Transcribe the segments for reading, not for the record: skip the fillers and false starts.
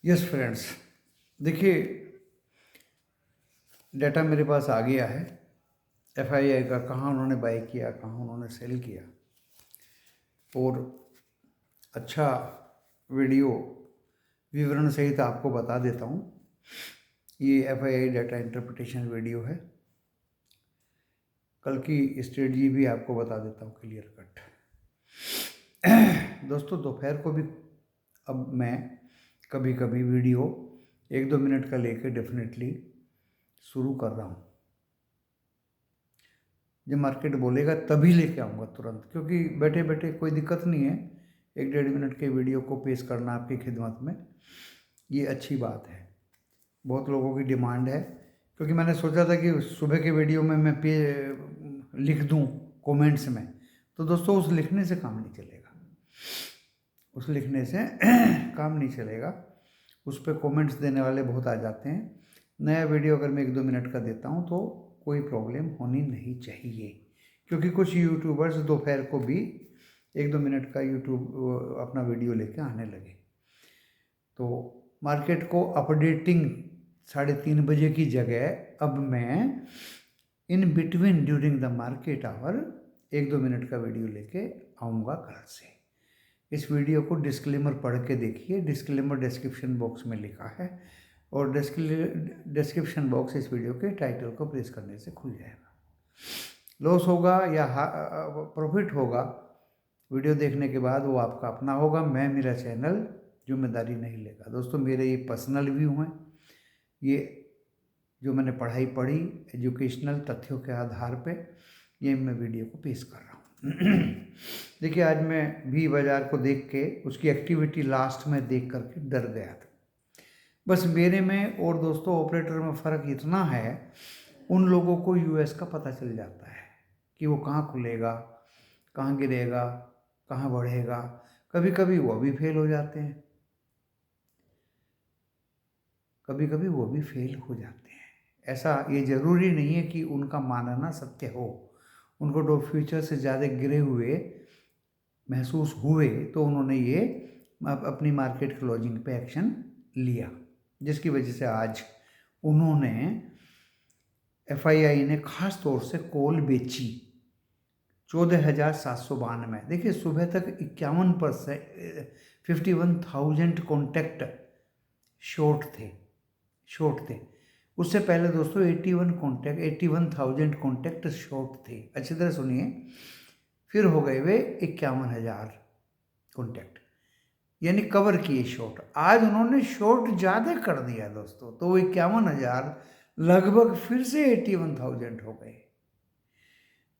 Yes friends, देखिए data मेरे पास आ गया है एफआईआई का, कहाँ उन्होंने बाई किया, कहाँ उन्होंने सेल किया। और अच्छा वीडियो विवरण सहित आपको बता देता हूँ। ये एफआईआई डाटा इंटरप्रिटेशन वीडियो है। कल की स्ट्रेटजी भी आपको बता देता हूँ क्लियर कट। दोस्तों दोपहर को भी अब मैं कभी कभी वीडियो 1-2 मिनट का लेके डेफिनेटली शुरू कर रहा हूँ। जब मार्केट बोलेगा तभी लेके आऊँगा तुरंत, क्योंकि बैठे बैठे कोई दिक्कत नहीं है। 1-1.5 मिनट के वीडियो को पेश करना आपकी खिदमत में, ये अच्छी बात है। बहुत लोगों की डिमांड है, क्योंकि मैंने सोचा था कि सुबह के वीडियो में मैं लिख दूँ कमेंट्स में, तो दोस्तों उस लिखने से काम नहीं चलेगा। उस लिखने से काम नहीं चलेगा। उस पर कमेंट्स देने वाले बहुत आ जाते हैं। नया वीडियो अगर मैं 1-2 मिनट का देता हूँ तो कोई प्रॉब्लम होनी नहीं चाहिए, क्योंकि कुछ यूट्यूबर्स दोपहर को भी 1-2 मिनट का यूट्यूब अपना वीडियो लेके आने लगे। तो मार्केट को अपडेटिंग 3:30 बजे की जगह अब मैं in between during the market hour 1-2 minute का वीडियो लेके आऊँगा कल से। इस वीडियो को डिस्क्लेमर पढ़ के देखिए। डिस्क्लेमर डिस्क्रिप्शन बॉक्स में लिखा है, और डिस्क्रिप्शन बॉक्स इस वीडियो के टाइटल को प्रेस करने से खुल जाएगा। लॉस होगा या प्रॉफिट होगा वीडियो देखने के बाद, वो आपका अपना होगा। मेरा चैनल जिम्मेदारी नहीं लेगा। दोस्तों मेरे ये पर्सनल व्यू हैं, ये जो मैंने पढ़ाई पढ़ी एजुकेशनल तथ्यों के आधार पे ये मैं वीडियो को पेश कर रहा हूँ। देखिए आज मैं भी बाज़ार को देख के उसकी एक्टिविटी लास्ट में देख करके डर गया था। बस मेरे में और दोस्तों ऑपरेटर में फ़र्क इतना है, उन लोगों को यूएस का पता चल जाता है कि वो कहाँ खुलेगा, कहाँ गिरेगा, कहाँ बढ़ेगा। कभी कभी वो भी फेल हो जाते हैं, कभी कभी वो भी फेल हो जाते हैं। ऐसा ये ज़रूरी नहीं है कि उनका मानना सत्य हो। उनको तो फ्यूचर से ज़्यादा गिरे हुए महसूस हुए तो उन्होंने ये अपनी मार्केट क्लोजिंग पे एक्शन लिया, जिसकी वजह से आज उन्होंने एफआईआई ने खास तौर से कॉल बेची 14,792। देखिए सुबह तक 51%, 51,000 कॉन्टैक्ट शॉर्ट थे। उससे पहले दोस्तों 81,000 कॉन्टैक्ट शॉर्ट थे। अच्छी तरह सुनिए, फिर हो गए वे 51,000 कॉन्टैक्ट, यानी कवर किए शॉर्ट। आज उन्होंने शॉर्ट ज़्यादा कर दिया दोस्तों, तो 51,000 लगभग फिर से 81,000 हो गए।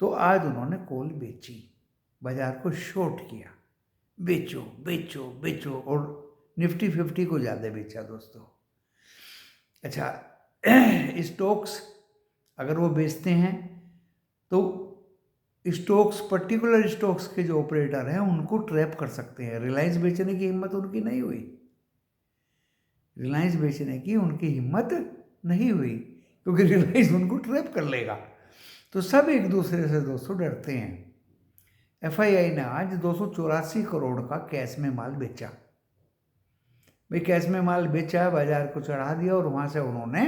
तो आज उन्होंने कॉल बेची, बाजार को शॉर्ट किया, बेचो बेचो बेचो, और निफ्टी 50 को ज़्यादा बेचा दोस्तों। अच्छा, स्टॉक्स अगर वो बेचते हैं तो स्टॉक्स, पर्टिकुलर स्टॉक्स के जो ऑपरेटर हैं उनको ट्रैप कर सकते हैं। रिलायंस बेचने की हिम्मत उनकी नहीं हुई, रिलायंस बेचने की उनकी हिम्मत नहीं हुई, क्योंकि रिलायंस उनको ट्रैप कर लेगा। तो सब एक दूसरे से दोस्तों डरते हैं। एफआईआई ने आज 284 करोड़ का कैश में माल बेचा। भाई कैश में माल बेचा, बाजार को चढ़ा दिया, और वहां से उन्होंने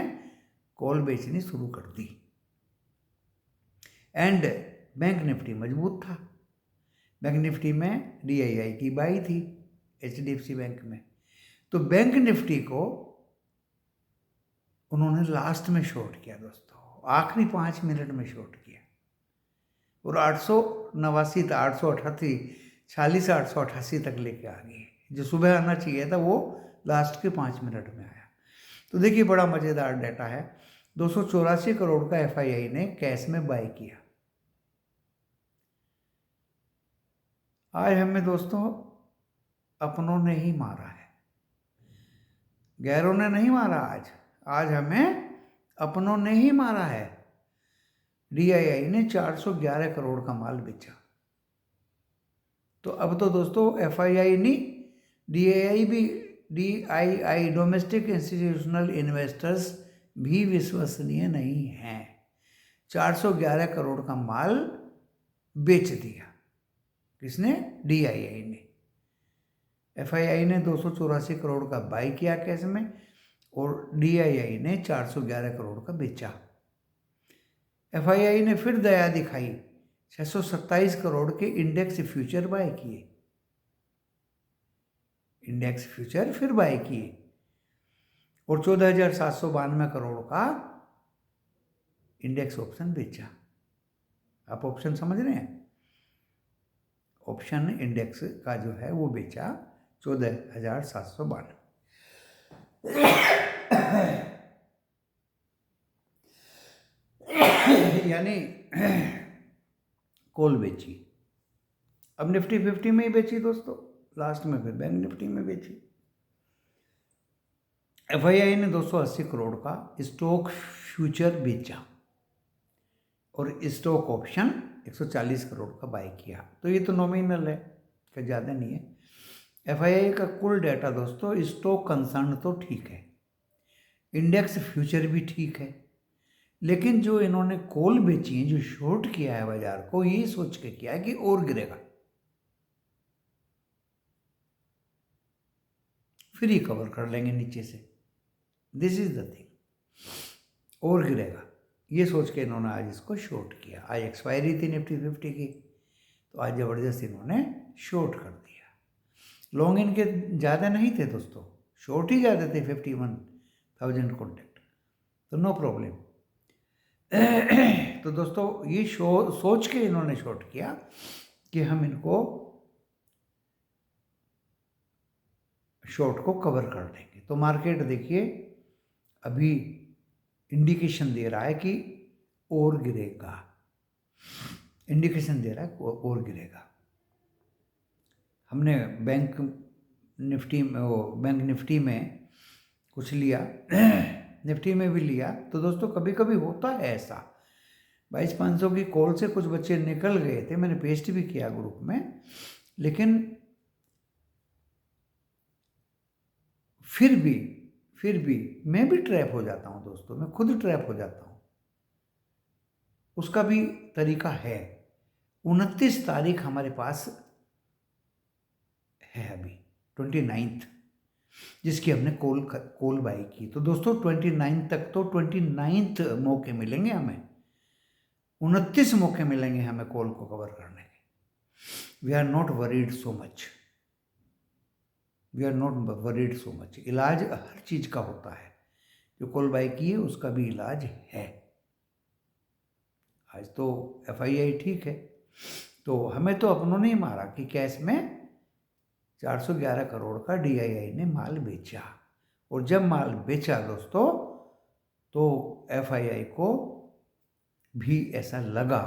कॉल बेचनी शुरू कर दी। एंड बैंक निफ्टी मजबूत था। बैंक निफ्टी में डीआईआई की बाई थी एचडीएफसी बैंक में। तो बैंक निफ्टी को उन्होंने लास्ट में शॉर्ट किया दोस्तों, आखिरी 5 मिनट में शॉर्ट किया, और 889 था, 888, 46 से 888 तक लेके आ गए। जो सुबह आना चाहिए था वो लास्ट के 5 मिनट में आया। तो देखिए बड़ा मज़ेदार डाटा है। 284 करोड़ का एफआईआई ने कैश में बाई किया। आज हमें दोस्तों अपनों ने ही मारा है, गैरों ने नहीं मारा। आज हमें अपनों ने ही मारा है। डीआईआई ने 411 करोड़ का माल बेचा। तो अब तो दोस्तों एफआईआई नहीं, डीआईआई डोमेस्टिक इंस्टीट्यूशनल इन्वेस्टर्स भी विश्वसनीय नहीं हैं। 411 करोड़ का माल बेच दिया। किसने? डीआईआई ने। FII ने 284 करोड़ का बाई किया कैश में और DII ने 411 करोड़ का बेचा। FII ने फिर दया दिखाई, 627 करोड़ के इंडेक्स फ्यूचर बाय किए, इंडेक्स फ्यूचर फिर बाय किए और 14,792 करोड़ का इंडेक्स ऑप्शन बेचा। आप ऑप्शन समझ रहे हैं? ऑप्शन इंडेक्स का जो है वो बेचा 14,792। यानी कॉल बेची। अब निफ्टी 50 में ही बेची दोस्तों, लास्ट में फिर बैंक निफ्टी में बेची। FII ने 280 करोड़ का स्टॉक फ्यूचर बेचा और स्टॉक ऑप्शन 140 करोड़ का बाय किया। तो ये तो नॉमिनल है, क्या ज़्यादा नहीं है। FII का कुल डाटा दोस्तों, स्टॉक कंसर्न तो ठीक है, इंडेक्स फ्यूचर भी ठीक है, लेकिन जो इन्होंने कॉल बेची है, जो शॉर्ट किया है बाजार को, ये सोच के किया है कि और गिरेगा, फिर ही कवर कर लेंगे नीचे से। दिस इज द थिंग, और गिरेगा, ये सोच के इन्होंने आज इसको शॉर्ट किया। आज एक्सपायरी थी निफ्टी 50 की, तो आज ज़बरदस्त इन्होंने शॉर्ट कर दिया। लॉन्ग इनके ज़्यादा नहीं थे दोस्तों, शॉर्ट ही ज़्यादा थे, 51,000 कॉन्टेक्ट, तो नो प्रॉब्लम। तो दोस्तों ये सोच के इन्होंने शॉर्ट किया कि हम इनको शॉर्ट को कवर कर देंगे। तो मार्केट देखिए अभी इंडिकेशन दे रहा है कि और गिरेगा, इंडिकेशन दे रहा है और गिरेगा। हमने बैंक निफ्टी में कुछ लिया, निफ्टी में भी लिया। तो दोस्तों कभी कभी होता है ऐसा, 22,500 की कॉल से कुछ बच्चे निकल गए थे, मैंने पेस्ट भी किया ग्रुप में, लेकिन फिर भी मैं भी ट्रैप हो जाता हूँ दोस्तों, मैं खुद ट्रैप हो जाता हूँ। उसका भी तरीका है। 29 तारीख हमारे पास है अभी, 29, जिसकी हमने कॉल बाई की। तो दोस्तों 29 तक, तो 29 मौके मिलेंगे हमें, 29 मौके मिलेंगे हमें कॉल को कवर करने के। We are not worried so much, we are not worried so much. इलाज हर चीज़ का होता है, जो कॉल बाई की है उसका भी इलाज है। आज तो FII ठीक है, तो हमें तो अपनों ने ही मारा कि कैश में 411 करोड़ का DII ने माल बेचा, और जब माल बेचा दोस्तों तो FII को भी ऐसा लगा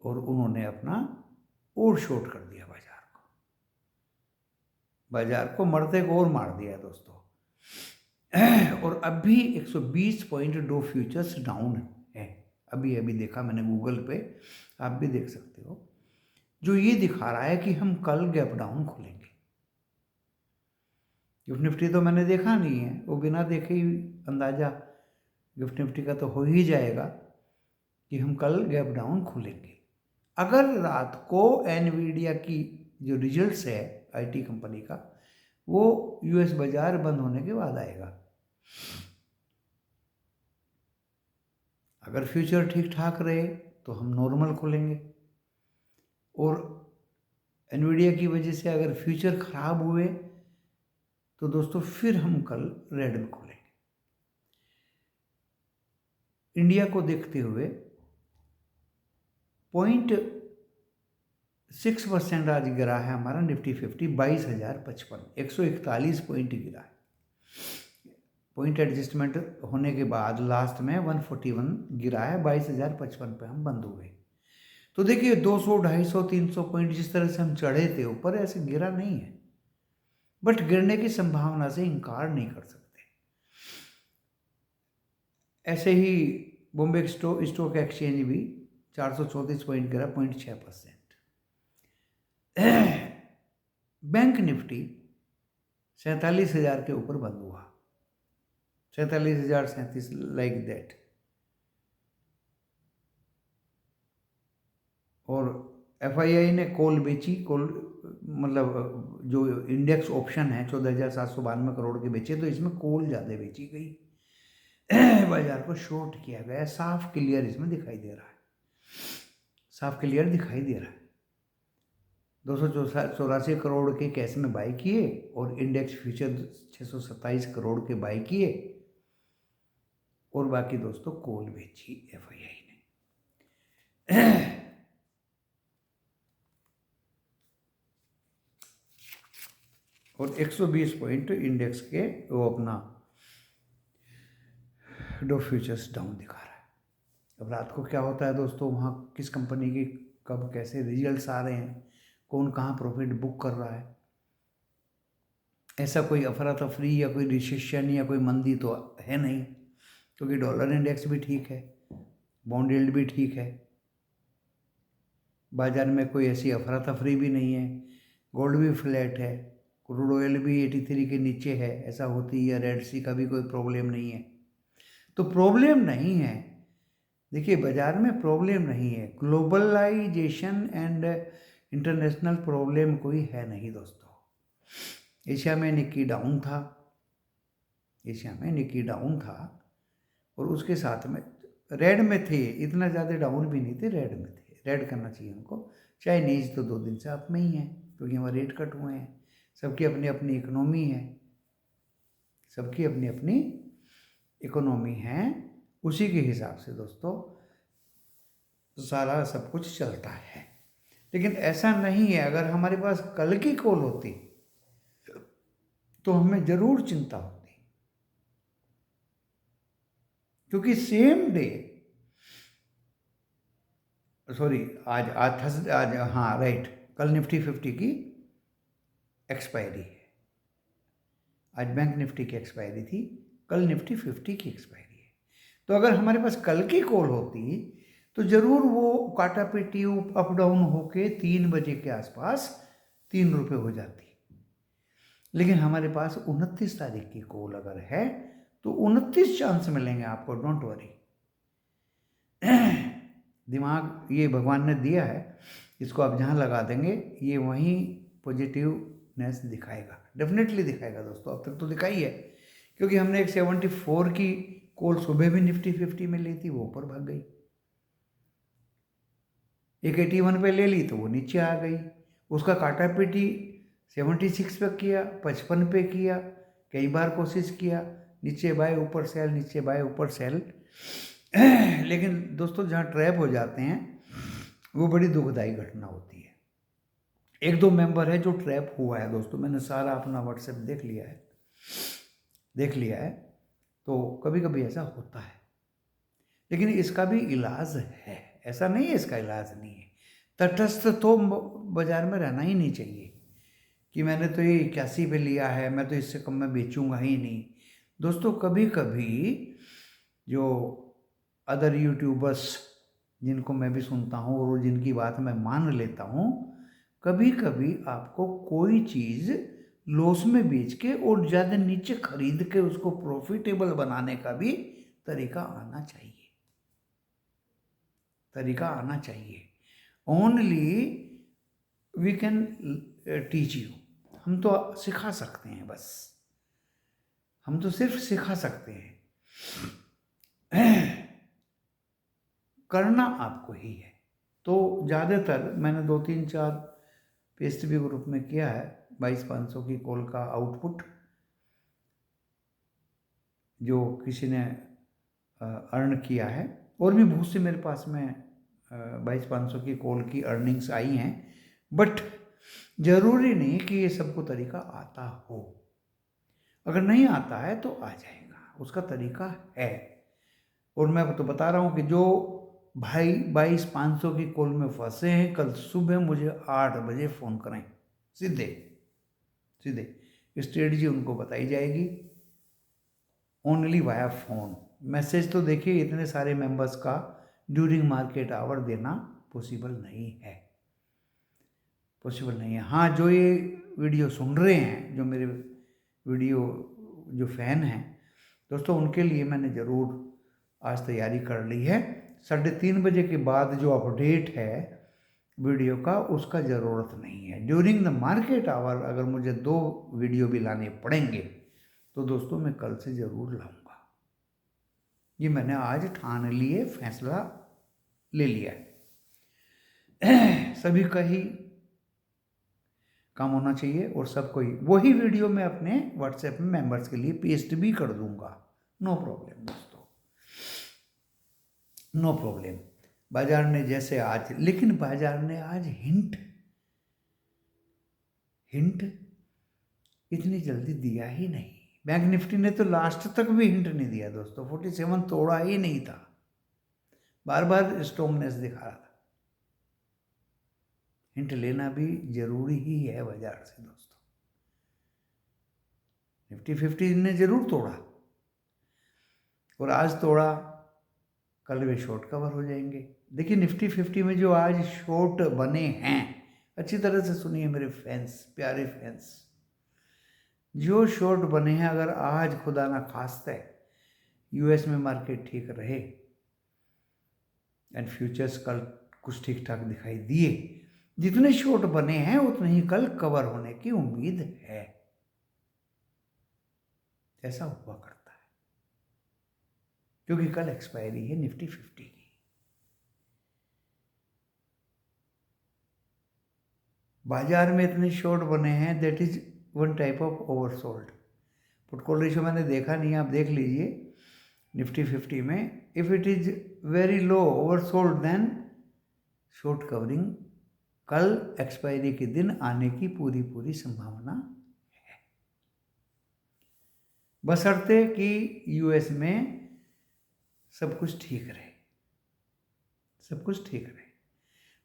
और उन्होंने अपना और शॉर्ट कर दिया बाजार को मरते को और मार दिया दोस्तों। और अब भी 120.2 फ्यूचर्स डाउन है, अभी देखा मैंने गूगल पे, आप भी देख सकते हो, जो ये दिखा रहा है कि हम कल गैप डाउन खोलेंगे। गिफ्ट निफ्टी तो मैंने देखा नहीं है, वो बिना देखे ही अंदाजा गिफ्ट निफ्टी का तो हो ही जाएगा कि हम कल गैप डाउन खोलेंगे। अगर रात को एनवीडिया की जो रिजल्ट्स है IT कंपनी का, वो US बाजार बंद होने के बाद आएगा। अगर फ्यूचर ठीक ठाक रहे तो हम नॉर्मल खोलेंगे, और एनवीडिया की वजह से अगर फ्यूचर खराब हुए तो दोस्तों फिर हम कल रेड में खोलेंगे। इंडिया को देखते हुए 0.6% आज गिरा है हमारा निफ्टी 50, 22,055, 141 पॉइंट गिरा है। पॉइंट एडजस्टमेंट होने के बाद लास्ट में 141 गिरा है, 22,055 पे हम बंद हुए। तो देखिए 200, 250, 300 पॉइंट जिस तरह से हम चढ़े थे ऊपर, ऐसे गिरा नहीं है, बट गिरने की संभावना से इनकार नहीं कर सकते। ऐसे ही बॉम्बे स्टॉक एक्सचेंज भी 434 पॉइंट गिरा, 0.6%। बैंक निफ्टी 47,000 के ऊपर बंद हुआ, 47,037, लाइक दैट। और FII ने कॉल बेची, कॉल मतलब जो इंडेक्स ऑप्शन है 14,792 करोड़ के बेचे, तो इसमें कोल ज़्यादा बेची गई, बाजार को शॉर्ट किया गया। साफ क्लियर इसमें दिखाई दे रहा है, साफ क्लियर दिखाई दे रहा है। 284 करोड़ के कैश में बाई किए और इंडेक्स फ्यूचर 627 करोड़ के बाई किए, और बाकी दोस्तों कोल बेची एफआईआई ने। और 120 पॉइंट इंडेक्स के वो अपना डो फ्यूचर्स डाउन दिखा रहा है। अब रात को क्या होता है दोस्तों, वहाँ किस कंपनी की कब कैसे रिजल्ट्स आ रहे हैं, कौन कहाँ प्रॉफिट बुक कर रहा है, ऐसा कोई अफरा तफरी या कोई रिसेशन या कोई मंदी तो है नहीं, क्योंकि डॉलर इंडेक्स भी ठीक है, बॉन्ड यील्ड भी ठीक है, बाजार में कोई ऐसी अफरा तफरी भी नहीं है, गोल्ड भी फ्लैट है, क्रूड ऑयल भी 83 के नीचे है, ऐसा होती है, रेड सी का भी कोई प्रॉब्लम नहीं है। तो प्रॉब्लम नहीं है, देखिए बाजार में प्रॉब्लम नहीं है, ग्लोबलाइजेशन एंड इंटरनेशनल प्रॉब्लम कोई है नहीं दोस्तों। एशिया में निक्की डाउन था, एशिया में निक्की डाउन था, और उसके साथ में रेड में थे, इतना ज़्यादा डाउन भी नहीं थे, रेड में थे। रेड करना चाहिए उनको। चाइनीज तो 2 दिन से अप में ही है, क्योंकि वहाँ रेट कट हुए हैं। सबकी अपनी अपनी इकोनॉमी है, सबकी अपनी अपनी इकोनॉमी है, उसी के हिसाब से दोस्तों सारा सब कुछ चलता है। लेकिन ऐसा नहीं है, अगर हमारे पास कल की कॉल होती तो हमें जरूर चिंता होती, क्योंकि सेम डे, सॉरी आज हाँ राइट, कल निफ्टी 50 की एक्सपायरी है, आज बैंक निफ्टी की एक्सपायरी थी, कल निफ्टी 50 की एक्सपायरी है। तो अगर हमारे पास कल की कॉल होती तो ज़रूर वो काटा पीटी अप डाउन होके 3 बजे के आसपास 3 रुपये हो जाती। लेकिन हमारे पास 29 तारीख की कॉल अगर है तो 29 चांस मिलेंगे आपको, डोंट वरी। दिमाग ये भगवान ने दिया है, इसको आप जहाँ लगा देंगे ये वहीं पॉजिटिवनेस दिखाएगा, डेफिनेटली दिखाएगा दोस्तों। अब तक तो दिखाई है, क्योंकि हमने एक 74 की कॉल सुबह भी निफ्टी 50 में ली थी, वो ऊपर भाग गई। एक 81 पे ले ली तो वो नीचे आ गई। उसका काटा पीटी 76 पे किया, 55 पे किया, कई बार कोशिश किया, नीचे बाय ऊपर सेल, नीचे बाय ऊपर सेल। लेकिन दोस्तों जहाँ ट्रैप हो जाते हैं वो बड़ी दुखदाई घटना होती है। 1-2 मेंबर है जो ट्रैप हुआ है दोस्तों, मैंने सारा अपना व्हाट्सएप देख लिया है, तो कभी कभी ऐसा होता है। लेकिन इसका भी इलाज है, ऐसा नहीं है इसका इलाज नहीं है। तटस्थ तो बाजार में रहना ही नहीं चाहिए कि मैंने तो ये 81 पे लिया है, मैं तो इससे कम में बेचूंगा ही नहीं। दोस्तों कभी कभी जो अदर यूट्यूबर्स जिनको मैं भी सुनता हूँ और जिनकी बात मैं मान लेता हूँ, कभी कभी आपको कोई चीज़ लॉस में बेच के और ज़्यादा नीचे खरीद के उसको प्रॉफिटेबल बनाने का भी तरीका आना चाहिए, तरीका आना चाहिए। Only we can teach you, हम तो सिखा सकते हैं, बस हम तो सिर्फ सिखा सकते हैं, करना आपको ही है। तो ज़्यादातर मैंने 2-3-4 पेस्टबी ग्रुप में किया है 22,500 की कॉल का आउटपुट, जो किसी ने अर्न किया है, और भी बहुत से मेरे पास में 22,500 की कॉल की अर्निंग्स आई हैं। बट ज़रूरी नहीं कि ये सबको तरीका आता हो, अगर नहीं आता है तो आ जाएगा, उसका तरीका है। और मैं तो बता रहा हूँ कि जो भाई 22,500 की कॉल में फंसे हैं, कल सुबह मुझे 8 बजे फ़ोन करें, सीधे स्ट्रेटजी उनको बताई जाएगी, ओनली वाया फ़ोन। मैसेज तो देखिए इतने सारे मेंबर्स का ड्यूरिंग मार्केट आवर देना पॉसिबल नहीं है, पॉसिबल नहीं है। हाँ, जो ये वीडियो सुन रहे हैं, जो मेरे वीडियो जो फ़ैन हैं दोस्तों, उनके लिए मैंने ज़रूर आज तैयारी कर ली है। 3:30 बजे के बाद जो अपडेट है वीडियो का उसका ज़रूरत नहीं है। ड्यूरिंग द मार्केट आवर अगर मुझे 2 वीडियो भी लाने पड़ेंगे तो दोस्तों मैं कल से ज़रूर लाऊंगा। ये मैंने आज ठान लिए, फैसला ले लिया है। सभी का ही काम होना चाहिए और सबको ही वही वीडियो मैं अपने व्हाट्सएप में मेंबर्स के लिए पेस्ट भी कर दूंगा। नो प्रॉब्लम दोस्तों, नो प्रॉब्लम। बाजार ने जैसे आज, लेकिन बाजार ने आज हिंट इतनी जल्दी दिया ही नहीं। बैंक निफ्टी ने तो लास्ट तक भी हिंट नहीं दिया दोस्तों, 47 तोड़ा ही नहीं था, बार बार स्ट्रॉन्गनेस दिखा रहा था। हिंट लेना भी जरूरी ही है बाजार से दोस्तों। निफ्टी 50 ने जरूर तोड़ा और आज तोड़ा, कल वे शॉर्ट कवर हो जाएंगे। देखिए निफ्टी 50 में जो आज शॉर्ट बने हैं, अच्छी तरह से सुनिए मेरे फैंस, प्यारे फैंस, जो शॉर्ट बने हैं, अगर आज खुदा ना खास्ता यूएस में मार्केट ठीक रहे एंड फ्यूचर्स कल कुछ ठीक ठाक दिखाई दिए, जितने शॉर्ट बने हैं उतने ही कल कवर होने की उम्मीद है। ऐसा हुआ करता है क्योंकि कल एक्सपायरी है निफ्टी 50 की। बाजार में इतने शॉर्ट बने हैं, that is one type of oversold. Put call ratio मैंने देखा नहीं, आप देख लीजिए निफ्टी 50 में, if it is very low oversold then short covering कल एक्सपायरी के दिन आने की पूरी संभावना है, बशर्ते कि यूएस में सब कुछ ठीक रहे, सब कुछ ठीक रहे।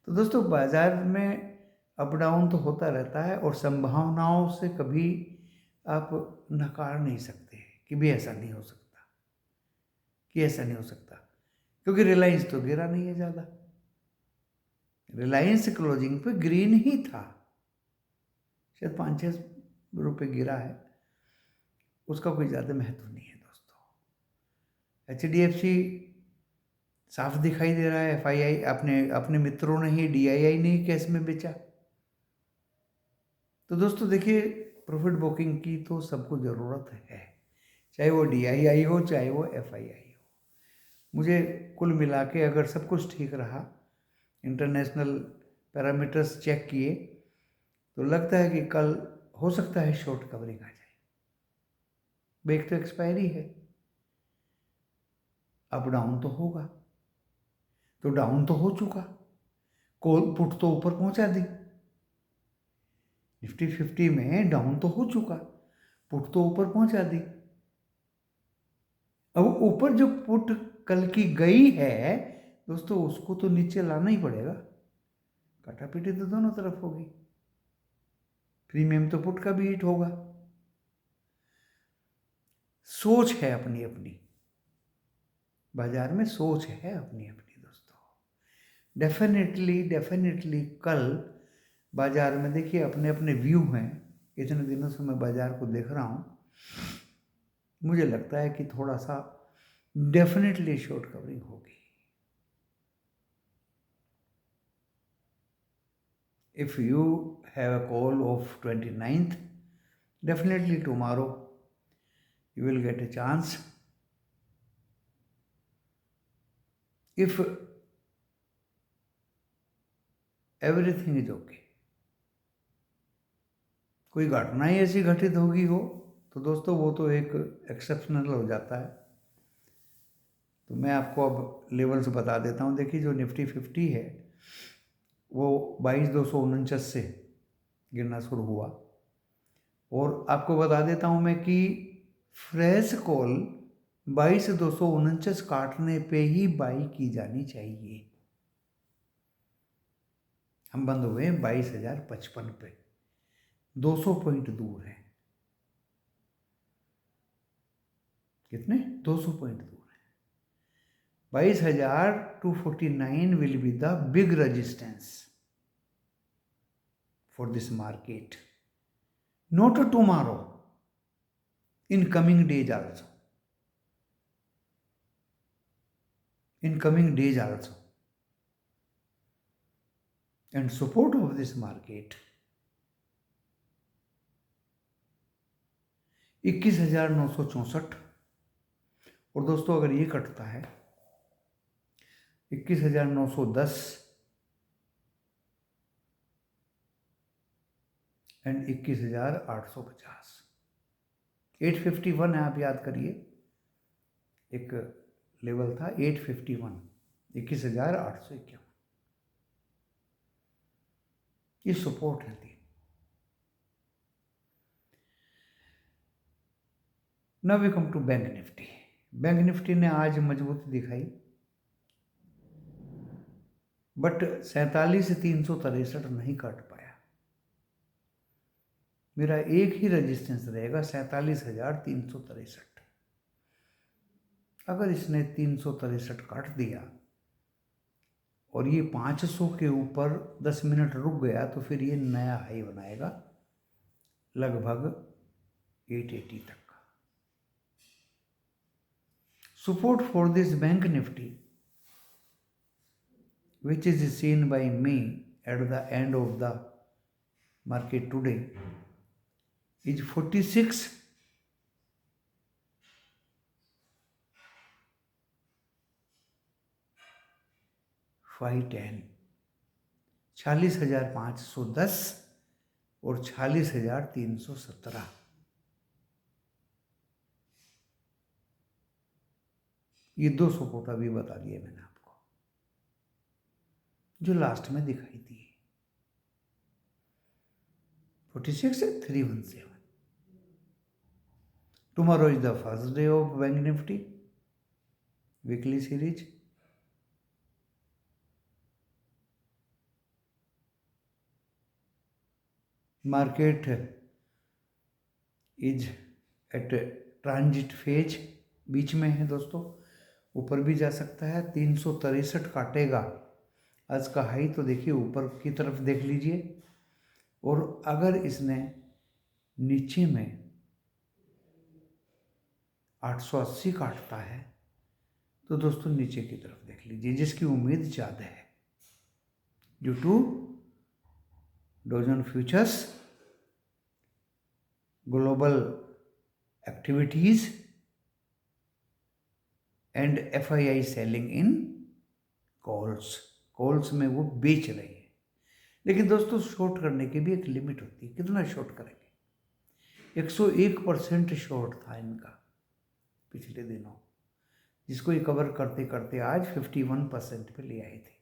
तो दोस्तों बाजार में अप डाउन तो होता रहता है और संभावनाओं से कभी आप नकार नहीं सकते कि भी ऐसा नहीं हो सकता, कि ऐसा नहीं हो सकता, क्योंकि रिलायंस तो गिरा नहीं है ज़्यादा। रिलायंस क्लोजिंग पे ग्रीन ही था, शायद 5-6 रुपये गिरा है, उसका कोई ज़्यादा महत्व नहीं है दोस्तों। HDFC साफ दिखाई दे रहा है, FII अपने मित्रों ने ही, DII ने ही कैश में बेचा। तो दोस्तों देखिए प्रॉफिट बुकिंग की तो सबको ज़रूरत है, चाहे वो DII हो चाहे वो FII हो। मुझे कुल मिला के अगर सब कुछ ठीक रहा, इंटरनेशनल पैरामीटर्स चेक किए, तो लगता है कि कल हो सकता है शॉर्ट कवरिंग आ जाए। बेक तो एक्सपायरी है, अप डाउन तो होगा, तो डाउन तो हो चुका, कॉल पुट तो ऊपर पहुंचा दी। निफ्टी 50 में डाउन तो हो चुका, पुट तो ऊपर पहुंचा दी। अब ऊपर जो पुट कल की गई है दोस्तों, उसको तो नीचे लाना ही पड़ेगा, काटापीटी तो दोनों तरफ होगी। प्रीमियम तो पुट का भी हिट होगा। सोच है अपनी अपनी, बाजार में सोच है अपनी अपनी दोस्तों। डेफिनेटली कल बाजार में देखिए अपने अपने व्यू हैं। इतने दिनों से मैं बाजार को देख रहा हूँ, मुझे लगता है कि थोड़ा सा डेफिनेटली शॉर्ट कवरिंग होगी। If you have a call of 29th, definitely tomorrow you will get a chance. If everything is okay, कोई घटना ही ऐसी घटित होगी हो तो दोस्तों वो तो एक एक्सेप्शनल हो जाता है। तो मैं आपको अब लेवल्स बता देता हूँ। देखिए जो निफ्टी 50 है वो 22,249 से गिरना शुरू हुआ, और आपको बता देता हूँ मैं कि फ्रेश कॉल 22,249 काटने पे ही बाई की जानी चाहिए। हम बंद हुए 22,055 पे, 200 पॉइंट दूर है। कितने? 200 पॉइंट दूर है। 22,249 will be the big resistance for this market, not tomorrow, in coming days also, in coming days also. and support of this market 21,964। और दोस्तों अगर ये कटता है 21,910 एंड 21,850, 851 है, आप याद करिए, एक लेवल था 851, 21,851, ये सपोर्ट है थी। Now we come to bank Nifty. Bank Nifty ने आज मजबूती दिखाई, बट 47,363 नहीं काट पाया। मेरा एक ही रेजिस्टेंस रहेगा 47,363। अगर इसने 363 काट दिया और ये 500 के ऊपर 10 मिनट रुक गया तो फिर ये नया हाई बनाएगा लगभग 880 तक का। Support for this bank Nifty which is seen by me at the end of the market today is 46,510, 46,510 और 46,317। ये दो सपोर्ट अभी बता दिए मैंने आपको, जो लास्ट में दिखाई दी। 46 है 317। Tomorrow is the first day of Bank Nifty weekly series. Market is at transit phase, बीच में है दोस्तों, ऊपर भी जा सकता है। 363 काटेगा आज का हाई तो देखिए ऊपर की तरफ देख लीजिए, और अगर इसने नीचे में 880 काटता है तो दोस्तों नीचे की तरफ देख लीजिए, जिसकी उम्मीद ज़्यादा है due to Dow Jones futures global activities and FII selling in calls में वो बेच रही है। लेकिन दोस्तों शॉर्ट करने की भी एक लिमिट होती है, कितना शॉर्ट करेंगे। 101% शॉर्ट था इनका पिछले दिनों, जिसको ये कवर करते करते आज 51% पे ले आए थे।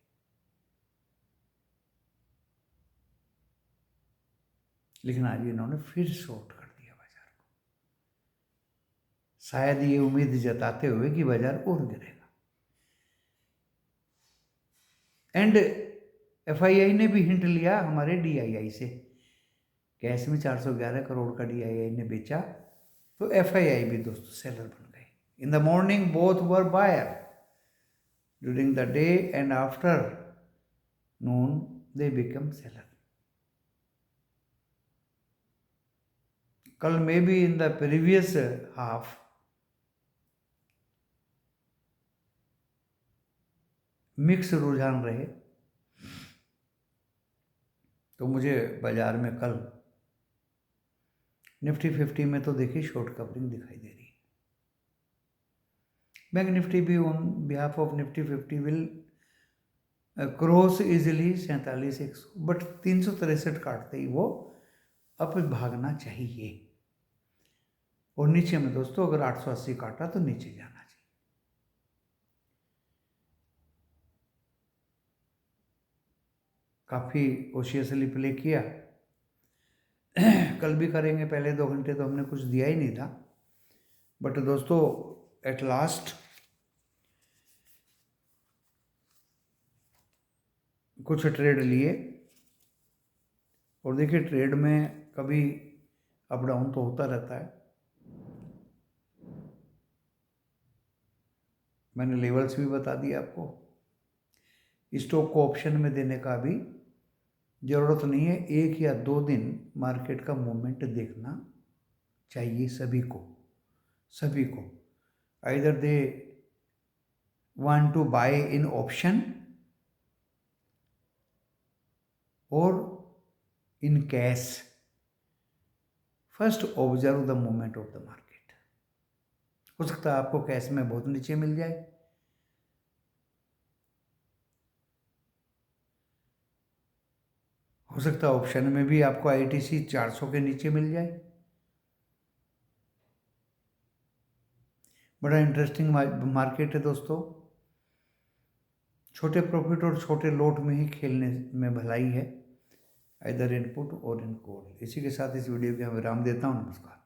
लेकिन आज इन्होंने फिर शॉर्ट कर दिया बाजार को, शायद ये उम्मीद जताते हुए कि बाजार और गिरेगा। एंड FII ने भी हिंट लिया हमारे DII से, कैश में 411 करोड़ का DII ने बेचा, तो FII भी दोस्तों सेलर बन गए। In the morning both were buyer, during the day and afternoon they become seller. कल में भी in the previous half mix रुझान रहे, तो मुझे बाजार में कल निफ्टी 50 में तो देखिए शॉर्ट कवरिंग दिखाई दे रही है। बैंक निफ्टी भी on behalf of Nifty 50 will cross easily 47,100, but 363 काटते ही वो अप भागना चाहिए। और नीचे में दोस्तों अगर 880 काटा तो नीचे जाना चाहिए। काफ़ी ओशियसली प्ले किया, कल भी करेंगे। पहले 2 घंटे तो हमने कुछ दिया ही नहीं था, बट दोस्तों एट लास्ट कुछ ट्रेड लिए, और देखिए ट्रेड में कभी अप डाउन तो होता रहता है। मैंने लेवल्स भी बता दिए आपको। स्टॉक को ऑप्शन में देने का भी ज़रूरत नहीं है, 1 या 2 दिन मार्केट का मूवमेंट देखना चाहिए सभी को। Either they want to buy in option और in cash. First observe the movement of the market. हो सकता है आपको कैश में बहुत नीचे मिल जाए, हो सकता है ऑप्शन में भी आपको ITC 400 के नीचे मिल जाए। बड़ा इंटरेस्टिंग मार्केट है दोस्तों। छोटे प्रॉफिट और छोटे लॉट में ही खेलने में भलाई है, इधर इनपुट और इन कॉल। इसी के साथ इस वीडियो के मैं विराम देता हूँ। नमस्कार।